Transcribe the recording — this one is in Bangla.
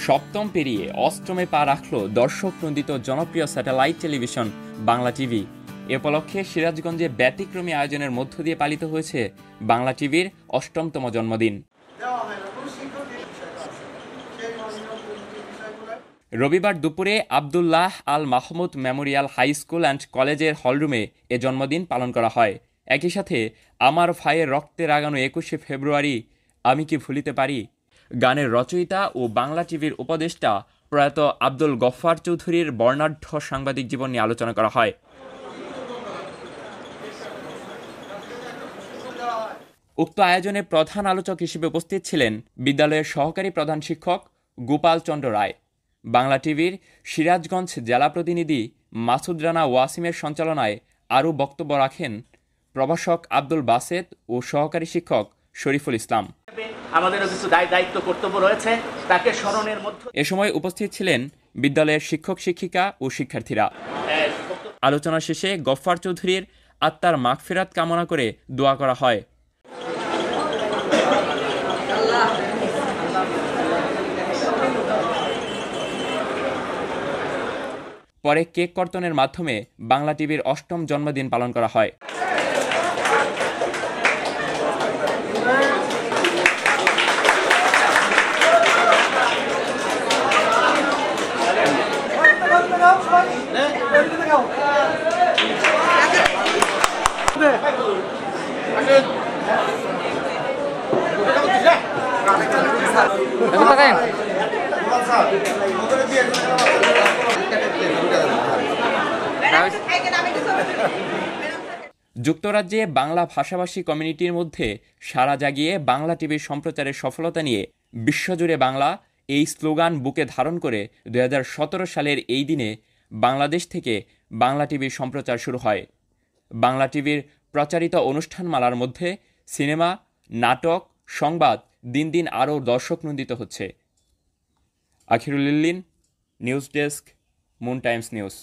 সপ্তম পেরিয়ে অষ্টমে পা রাখল দর্শক নন্দিত জনপ্রিয় স্যাটেলাইট টেলিভিশন বাংলা টিভি। এ উপলক্ষে সিরাজগঞ্জে ব্যতিক্রমী আয়োজনের মধ্য দিয়ে পালিত হয়েছে বাংলা টিভির অষ্টমতম জন্মদিন। রবিবার দুপুরে Abdullah Al Mahmud memorial high school and কলেজের হলরুমে এ জন্মদিন পালন করা হয়। একই সাথে আমার ভাইয়ের রক্তে রাগানো ২১শে ফেব্রুয়ারি আমি কি ভুলিতে পারি গানের রচয়িতা ও বাংলা টিভির উপদেষ্টা প্রয়াত আব্দুল গফফার চৌধুরীর বর্ণাঢ্য সাংবাদিক জীবন নিয়ে আলোচনা করা হয়। উক্ত আয়োজনে প্রধান আলোচক হিসেবে উপস্থিত ছিলেন বিদ্যালয়ের সহকারী প্রধান শিক্ষক গোপাল চন্দ্র রায়। বাংলা টিভির সিরাজগঞ্জ জেলা প্রতিনিধি মাসুদ রানা ওয়াসিমের সঞ্চালনায় আরও বক্তব্য রাখেন প্রভাষক আব্দুল বাসেত ও সহকারী শিক্ষক শরীফুল ইসলাম। আমাদেরও কিছু দায়িত্ব কর্তব্য রয়েছে, তাকে স্মরণের মধ্যে এ সময় উপস্থিত ছিলেন বিদ্যালয়ের শিক্ষক শিক্ষিকা ও শিক্ষার্থীরা। আলোচনা শেষে গফফার চৌধুরীর আত্মার মাগফিরাত কামনা করে দোয়া করা হয়। পরে কেক কর্তনের মাধ্যমে বাংলা টিভির অষ্টম জন্মদিন পালন করা হয়। যুক্তরাজ্যে বাংলা ভাষাভাষী কমিউনিটির মধ্যে সাড়া জাগিয়ে বাংলা টিভির সম্প্রচারের সফলতা নিয়ে বিশ্বজুড়ে বাংলা এই স্লোগান বুকে ধারণ করে ২০১৭ সালের এই দিনে বাংলাদেশ থেকে বাংলা টিভির সম্প্রচার শুরু হয়। বাংলা টিভির প্রচারিত অনুষ্ঠানমালার মধ্যে সিনেমা, নাটক, সংবাদ দিন দিন আরও দর্শক নন্দিত হচ্ছে। Akhirul Illin, news desk, Moon Times news.